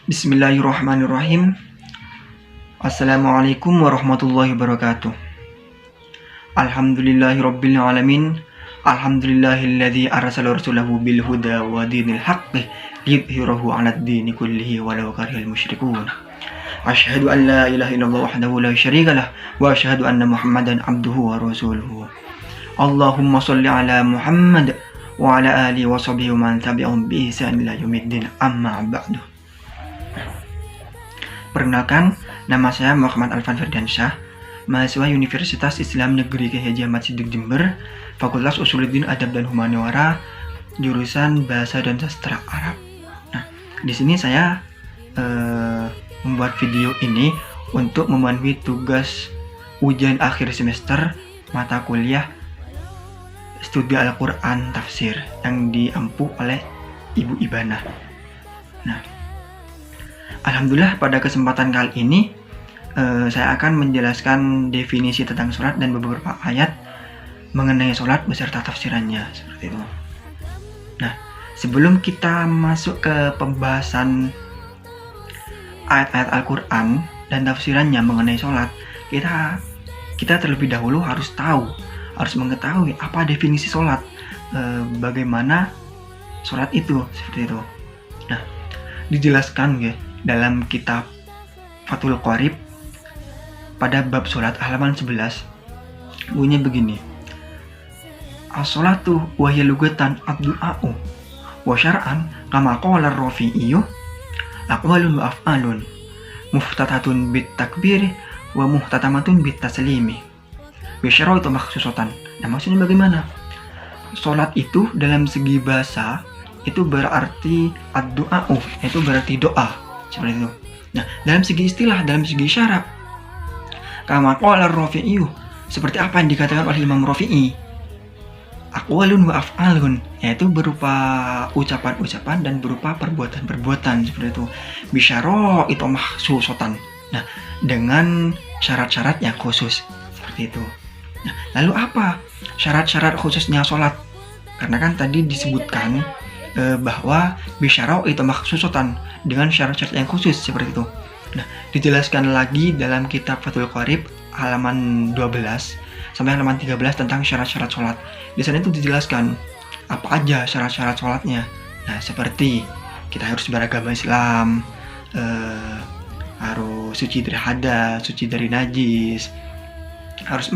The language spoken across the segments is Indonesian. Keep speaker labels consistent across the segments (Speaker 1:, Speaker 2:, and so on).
Speaker 1: Bismillahirrahmanirrahim. Assalamualaikum warahmatullahi wabarakatuh. Alhamdulillahirabbil alamin. Alhamdulillahilladzi arsala rasulahu bil huda wa dinil haqqi liyudhhirahu 'alad dini kullihi walau karihal musyrikun. Asyhadu an la ilaha illallah wahdahu la syarikalah wa asyhadu anna Muhammadan abduhu wa rasuluhu. Allahumma shalli ala Muhammad wa ala alihi wa sahbihi wa man tabi'ahum bi ihsan ila yaumiddin. Amma ba'du. Perkenalkan, nama saya Muhammad Alfan Firdansyah, mahasiswa Universitas Islam Negeri Kyai Haji Ahmad Siddiq Jember, Fakultas Usuluddin Adab dan Humaniora, jurusan Bahasa dan Sastra Arab. Nah, di sini saya membuat video ini untuk memenuhi tugas ujian akhir semester mata kuliah studi Al-Quran Tafsir yang diampu oleh Ibu Ibana. Nah, alhamdulillah pada kesempatan kali ini saya akan menjelaskan definisi tentang sholat dan beberapa ayat mengenai sholat beserta tafsirannya, seperti itu. Nah, sebelum kita masuk ke pembahasan ayat-ayat Al-Quran dan tafsirannya mengenai sholat, kita terlebih dahulu harus mengetahui apa definisi sholat, bagaimana sholat itu, seperti itu. Nah, dijelaskan ya dalam kitab Fathul Qorib pada bab sholat halaman 11, bunyinya begini: as-sholatu wa hiya lugatan ad-du'a'u wa syar'an kama qala ar-rafi'i aqwalun wa af'alun muftatahatun bit takbir wa muhtatamatun bit taslimi bi syara'atu makhsusatan. Nah, maksudnya bagaimana? Sholat itu dalam segi bahasa itu berarti ad-du'a'u, itu berarti doa, seperti itu. Nah, dalam segi istilah, dalam segi syarat, kama qala ar-rafi'i, seperti apa yang dikatakan oleh Imam Rafi'i, aqwalun wa af'alun, yaitu berupa ucapan-ucapan dan berupa perbuatan-perbuatan, seperti itu. Bisyara itu mahsusotan. Nah, dengan syarat-syarat yang khusus, seperti itu. Nah, lalu apa syarat-syarat khususnya sholat? Karena kan tadi disebutkan bahwa bisyara itu maksusotan, dengan syarat-syarat yang khusus, seperti itu. Nah, dijelaskan lagi dalam kitab Fathul Qorib halaman 12 sampai halaman 13 tentang syarat-syarat sholat. Di sana itu dijelaskan apa aja syarat-syarat sholatnya. Nah, seperti kita harus beragama Islam, harus suci dari hadas, suci dari najis, harus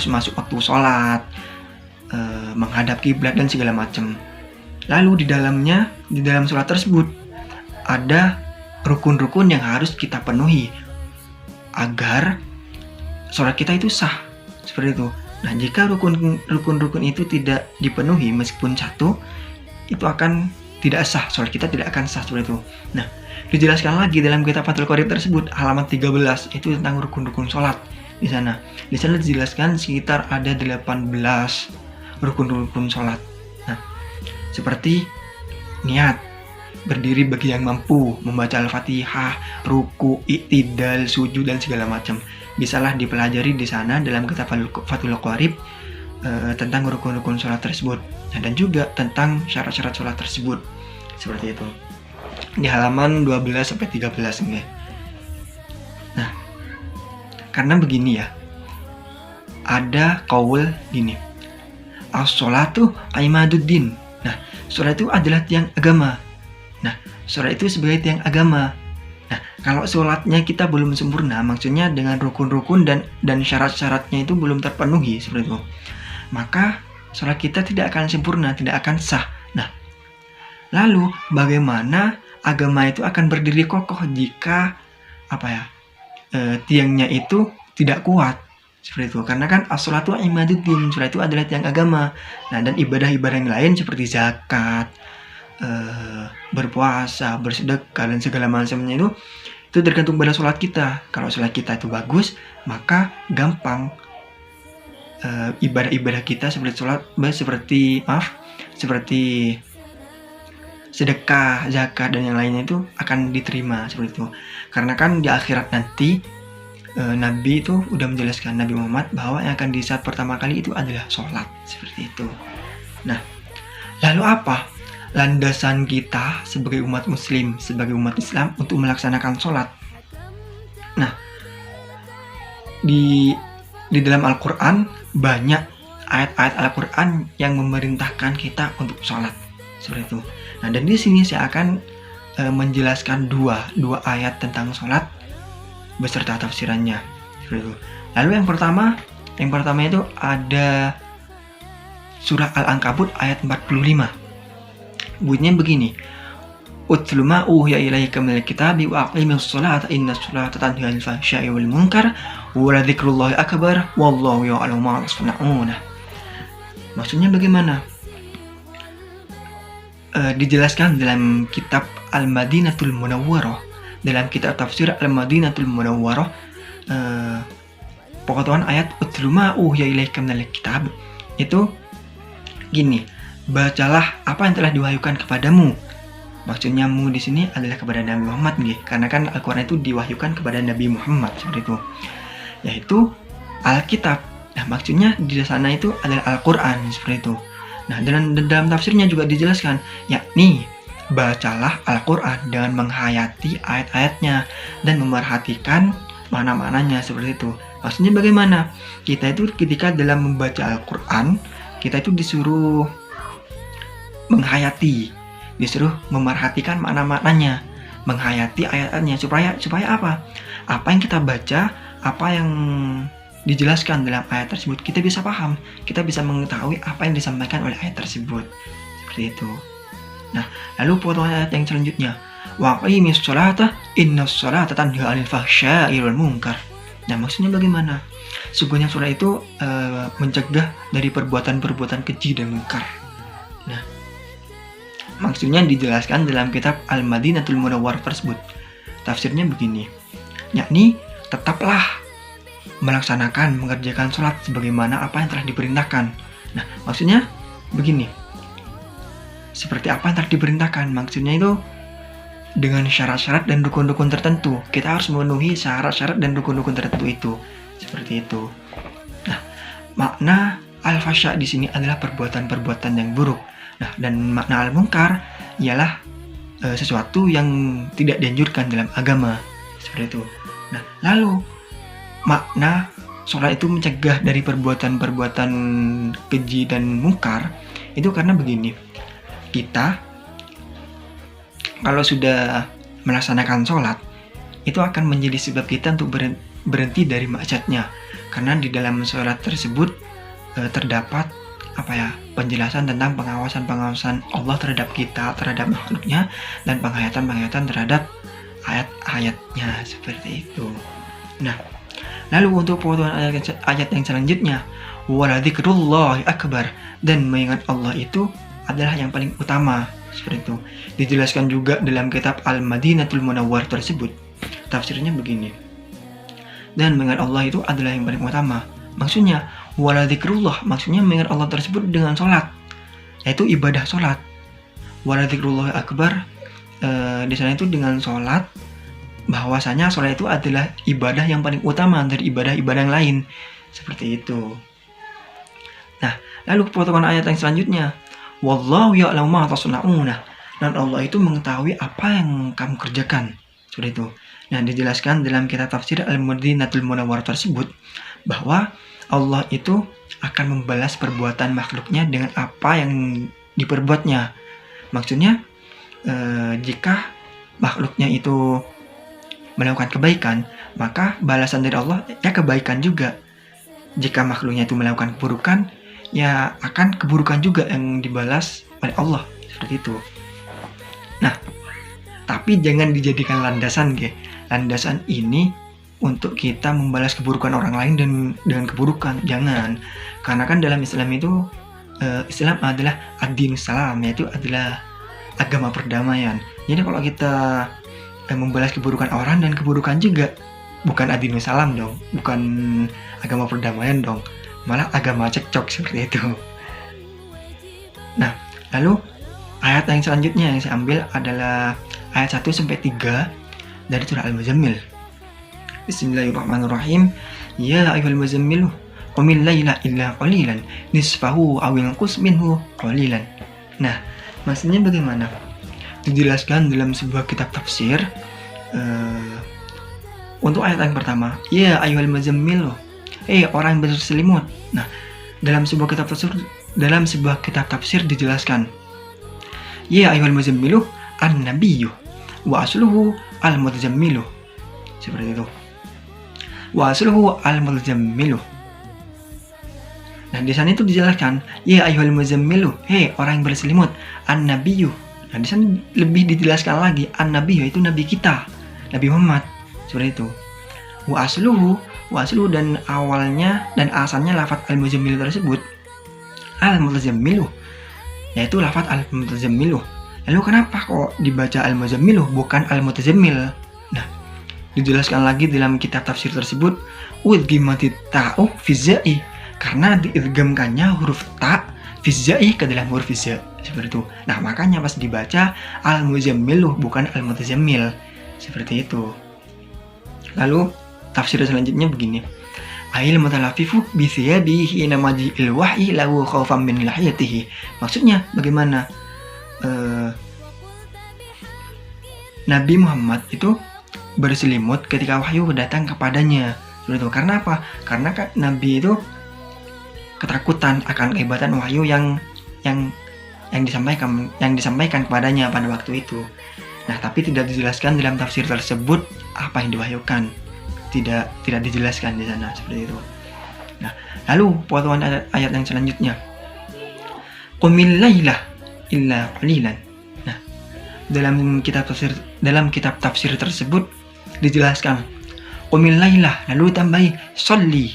Speaker 1: masuk waktu sholat, menghadap kiblat dan segala macam. Lalu di dalam sholat tersebut ada rukun-rukun yang harus kita penuhi agar sholat kita itu sah, seperti itu. Nah, jika rukun-rukun itu tidak dipenuhi meskipun satu, itu akan tidak sah, sholat kita tidak akan sah, seperti itu. Nah, dijelaskan lagi dalam kitab Fathul Qorib tersebut halaman 13 itu tentang rukun-rukun sholat. Di sana dijelaskan sekitar ada 18 rukun-rukun sholat. Nah, seperti niat, berdiri bagi yang mampu, membaca Al-Fatihah, ruku, i'tidal, sujud dan segala macam. Bisalah dipelajari di sana dalam kitab Fathul Qorib tentang rukun-rukun sholat tersebut. Nah, dan juga tentang syarat-syarat sholat tersebut, seperti itu. Di halaman 12 sampai 13 ya. Nah, karena begini ya, ada qaul gini, as-sholatu imaduddin. Nah, sholat itu adalah tiang agama. Nah, sholat itu sebagai tiang agama. Nah, kalau sholatnya kita belum sempurna, maksudnya dengan rukun-rukun dan syarat-syaratnya itu belum terpenuhi, seperti itu, maka sholat kita tidak akan sempurna, tidak akan sah. Nah, lalu bagaimana agama itu akan berdiri kokoh jika tiangnya itu tidak kuat, seperti itu. Karena kan as-sholatu imaduddin, sholat itu adalah tiang agama. Nah, dan ibadah-ibadah yang lain seperti zakat, berpuasa, bersedekah dan segala macamnya itu tergantung pada sholat kita. Kalau sholat kita itu bagus, maka gampang ibadah-ibadah kita seperti seperti sedekah, zakat dan yang lainnya itu akan diterima, seperti itu. Karena kan di akhirat nanti Nabi itu udah menjelaskan, Nabi Muhammad, bahwa yang akan dihisab pertama kali itu adalah sholat, seperti itu. Nah, lalu apa landasan kita sebagai umat muslim, sebagai umat Islam untuk melaksanakan sholat. Nah, di dalam Al-Quran banyak ayat-ayat Al-Quran yang memerintahkan kita untuk sholat, seperti itu. Nah, dan di sini saya akan menjelaskan dua ayat tentang sholat beserta tafsirannya, seperti itu. Lalu yang pertama itu ada surah Al-Ankabut ayat 45. Bunyinya begini: Utlu ma uhiya ilaika minal kitabi wa aqimis sholata innas sholata tanha 'anil fahsya'i wal munkar wa la dzikrullahi akbar wallahu ya'lamu ma tasna'un. Maksudnya bagaimana? Dijelaskan dalam kitab Al-Madinatul Munawwarah, dalam kitab tafsir Al-Madinatul Munawwarah, potongan ayat Utlu ma uhiya ilaika minal kitab itu gini: bacalah apa yang telah diwahyukan kepadamu. Maksudnya mu di sini adalah kepada Nabi Muhammad, karena kan Al-Quran itu diwahyukan kepada Nabi Muhammad, seperti itu, yaitu Alkitab. Nah, maksudnya di sana itu adalah Al-Quran, seperti itu. Nah, dalam tafsirnya juga dijelaskan, yakni bacalah Al-Quran dengan menghayati ayat-ayatnya dan memerhatikan makna-maknanya, seperti itu. Maksudnya bagaimana? Kita itu ketika dalam membaca Al-Quran, kita itu disuruh menghayati, disuruh memerhatikan makna-maknanya, menghayati ayat-ayatnya, supaya apa? Apa yang kita baca, apa yang dijelaskan dalam ayat tersebut, kita bisa paham, kita bisa mengetahui apa yang disampaikan oleh ayat tersebut, seperti itu. Nah, lalu potongan ayat yang selanjutnya, wa aqimis sholata innas sholata tanha 'anil fahsya'i wal munkar. Nah, maksudnya bagaimana? Sungguhnya sholat itu mencegah dari perbuatan-perbuatan keji dan mungkar. Nah, maksudnya dijelaskan dalam kitab Al-Madinatul Munawwarah tersebut. Tafsirnya begini, yakni tetaplah melaksanakan, mengerjakan sholat sebagaimana apa yang telah diperintahkan. Nah, maksudnya begini, seperti apa yang telah diperintahkan, maksudnya itu dengan syarat-syarat dan rukun-rukun tertentu. Kita harus memenuhi syarat-syarat dan rukun-rukun tertentu itu, seperti itu. Nah, makna al-fasya di sini adalah perbuatan-perbuatan yang buruk. Nah, dan makna al-munkar ialah sesuatu yang tidak dianjurkan dalam agama, seperti itu. Nah, lalu makna sholat itu mencegah dari perbuatan-perbuatan keji dan mungkar itu karena begini, kita kalau sudah melaksanakan sholat itu akan menjadi sebab kita untuk berhenti dari maksiatnya, karena di dalam sholat tersebut terdapat penjelasan tentang pengawasan Allah terhadap kita, terhadap makhluknya, dan penghayatan terhadap ayat-ayatnya, seperti itu. Nah, lalu untuk potongan ayat yang selanjutnya, wala dzikrullahi akbar, dan mengingat Allah itu adalah yang paling utama, seperti itu. Dijelaskan juga dalam kitab Al-Madinatul Munawwarah tersebut. Tafsirnya begini, dan mengingat Allah itu adalah yang paling utama. Maksudnya wala dzikrullah, maksudnya mengingat Allah tersebut dengan sholat, yaitu ibadah sholat. Wala dzikrullahi akbar, di sana itu dengan sholat, bahwasanya sholat itu adalah ibadah yang paling utama dari ibadah-ibadah yang lain, seperti itu. Nah, lalu potongan ayat yang selanjutnya, wallahu ya'lamu ma tasna'un, dan Allah itu mengetahui apa yang kamu kerjakan, seperti itu. Nah, dijelaskan dalam kitab tafsir Al-Madinatul Munawwarah tersebut bahwa Allah itu akan membalas perbuatan makhluknya dengan apa yang diperbuatnya. Maksudnya jika makhluknya itu melakukan kebaikan, maka balasan dari Allah ya kebaikan juga. Jika makhluknya itu melakukan keburukan, ya akan keburukan juga yang dibalas oleh Allah, seperti itu. Nah, tapi jangan dijadikan landasan, landasan ini untuk kita membalas keburukan orang lain dan dengan keburukan, jangan. Karena kan dalam Islam itu Islam adalah ad-din salam, yaitu adalah agama perdamaian. Jadi kalau kita membalas keburukan orang dan keburukan juga, bukan ad-din salam dong, bukan agama perdamaian dong, malah agama cekcok, seperti itu. Nah, lalu ayat yang selanjutnya yang saya ambil adalah ayat 1-3 dari surah Al-Muzammil. Bismillahirrahmanirrahim. Ya ayyuhal muzammilu qumil laila illa qalilan nisfahu aw inqus minhu qalilan. Nah, Maksudnya bagaimana? Dijelaskan dalam sebuah kitab tafsir untuk ayat yang pertama, ya ayyuhal muzammil, orang yang berselimut. Nah, dalam sebuah kitab tafsir dijelaskan, ya ayyuhal muzammilu an-nabiyyu wa asluhu al-mutazammilu. Seperti itu. Wa asluhu al-mutazammilu. Nah, di sana itu dijelaskan, ya ayyuhal muzammilu, orang yang berselimut, an-nabiyyu. Nah, di sana lebih dijelaskan lagi, an-nabiyyu itu nabi kita, Nabi Muhammad. Seperti itu. Wa asluhu dan awalnya dan asalnya lafaz al-muzammil tersebut al-mutazammilu, yaitu lafaz al-mutazammilu. Lalu kenapa kok dibaca al-muzammilu bukan al-mutazammil? Nah, dijelaskan lagi dalam kitab tafsir tersebut, udgimatit ta'u fi za'i, karena diidgamkannya huruf ta fi za'i ke dalam huruf za. Seperti itu. Nah, makanya pas dibaca al-muzammilu bukan al-mutazammil. Seperti itu. Lalu tafsir selanjutnya begini, ail mutalafifu bi thiyabihi ina maji'il wahyi lahu khaufan min lahiyatihi. Maksudnya bagaimana? Nabi Muhammad itu berselimut ketika wahyu datang kepadanya. Seperti itu. Karena apa? Karena Nabi itu ketakutan akan kehebatan wahyu yang disampaikan kepadanya pada waktu itu. Nah, tapi tidak dijelaskan dalam tafsir tersebut apa yang diwahyukan. Tidak dijelaskan di sana, seperti itu. Nah, lalu potongan ayat yang selanjutnya, qumil laila illa qalilan. Nah, dalam kitab tafsir tersebut dijelaskan qumil laila, lalu tambahi sholli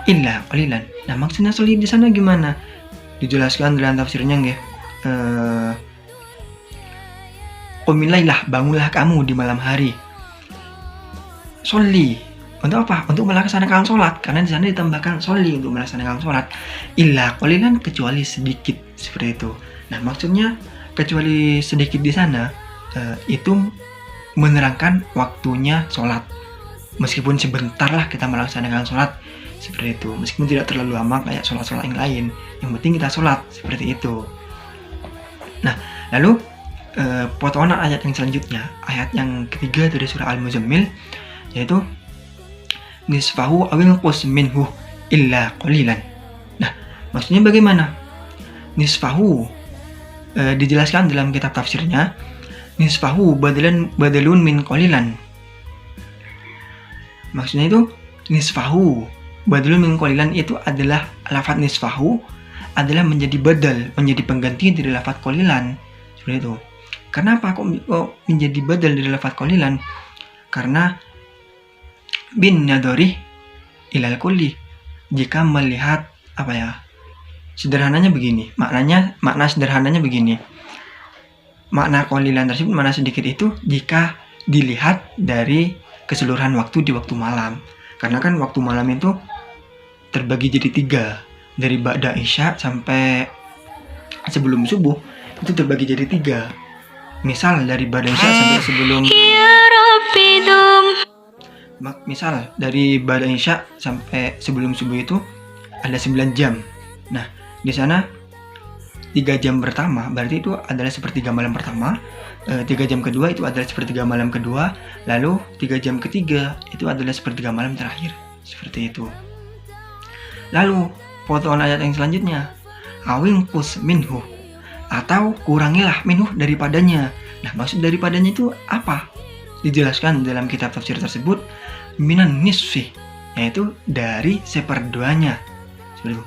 Speaker 1: illa qalilan. Nah, maksudnya sholli di sana gimana? Dijelaskan dalam tafsirnya nggih. Qumil laila, bangunlah kamu di malam hari. Sholli untuk apa? Untuk melaksanakan sholat, karena di sana ditambahkan sholli untuk melaksanakan sholat. Illa qalilan, kecuali sedikit, seperti itu. Nah, maksudnya kecuali sedikit di sana itu menerangkan waktunya sholat. Meskipun sebentar lah kita melaksanakan sholat, seperti itu. Meskipun tidak terlalu lama kayak sholat-sholat yang lain, yang penting kita sholat, seperti itu. Nah, lalu potongan ayat yang selanjutnya, ayat yang ketiga dari surah Al-Muzammil, yaitu nisfahu awil qus minhu illa qalilan. Nah, maksudnya bagaimana? Nisfahu dijelaskan dalam kitab tafsirnya, nisfahu badalun min qalilan. Maksudnya itu nisfahu badalun min qalilan itu adalah lafaz nisfahu adalah menjadi badal, menjadi pengganti dari lafaz qalilan. Seperti itu. Kenapa kok menjadi badal dari lafaz qalilan? Karena bin nadori ilal kulli, jika melihat sederhananya begini, makna sederhananya begini, makna qalilan tersebut, makna sedikit itu jika dilihat dari keseluruhan waktu di waktu malam. Karena kan waktu malam itu terbagi jadi 3, dari ba'da isya sampai sebelum subuh itu terbagi jadi 3. Misal dari ba'da isya sampai sebelum isya sampai sebelum subuh itu ada 9 jam. Nah, di sana 3 jam pertama berarti itu adalah sepertiga malam pertama, 3 jam kedua itu adalah sepertiga malam kedua, lalu 3 jam ketiga itu adalah sepertiga malam terakhir. Seperti itu. Lalu potongan ayat yang selanjutnya, awing qus minhu, atau kurangilah minhu daripadanya. Nah, maksud daripadanya itu apa? Dijelaskan dalam kitab tafsir tersebut, minan nisfi, yaitu dari seperduanya.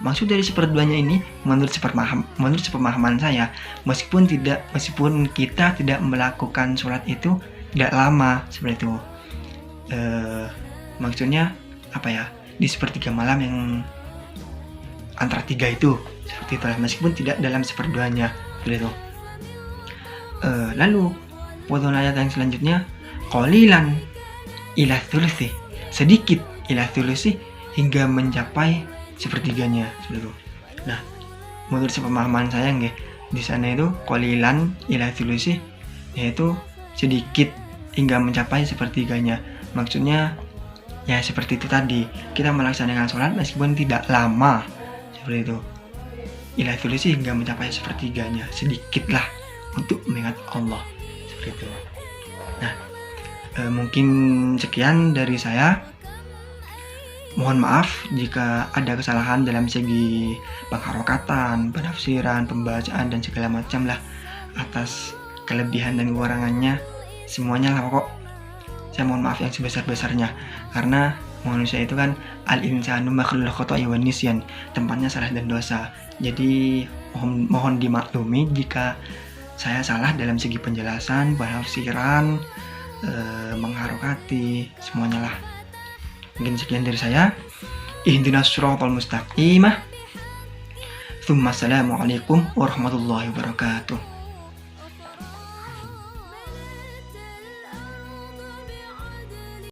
Speaker 1: Maksud dari seperduanya ini menurut sepemahaman saya, meskipun kita tidak melakukan sholat itu tidak lama, seperti itu. Maksudnya di sepertiga malam yang antara 3 itu, seperti itu, meskipun tidak dalam seperduanya, seperti itu. Lalu potongan ayat yang selanjutnya, qalilan ila thuluthi, sedikit ila thuluthi, hingga mencapai sepertiganya, seperti itu. Nah, menurut sepemahaman saya di sana itu qalilan ila thuluthi, yaitu sedikit hingga mencapai sepertiganya. Maksudnya ya seperti itu tadi, kita melaksanakan sholat meskipun tidak lama, seperti itu. ila thuluthi hingga mencapai sepertiganya, sedikitlah untuk mengingat Allah, seperti itu. Nah, mungkin sekian dari saya. Mohon maaf jika ada kesalahan dalam segi pengharokatan, penafsiran, pembacaan, dan segala macam lah. Atas kelebihan dan kekurangannya, semuanya lah pokok. Saya mohon maaf yang sebesar-besarnya, karena manusia itu kan al-insanu makhlul khoto'i wan nisyan, tempatnya salah dan dosa. Jadi mohon dimaklumi jika saya salah dalam segi penjelasan, penafsiran, mengharokati, semuanya lah. Mungkin sekian dari saya. Ihdinas siratal mustaqim. Assalamualaikum warahmatullahi wabarakatuh.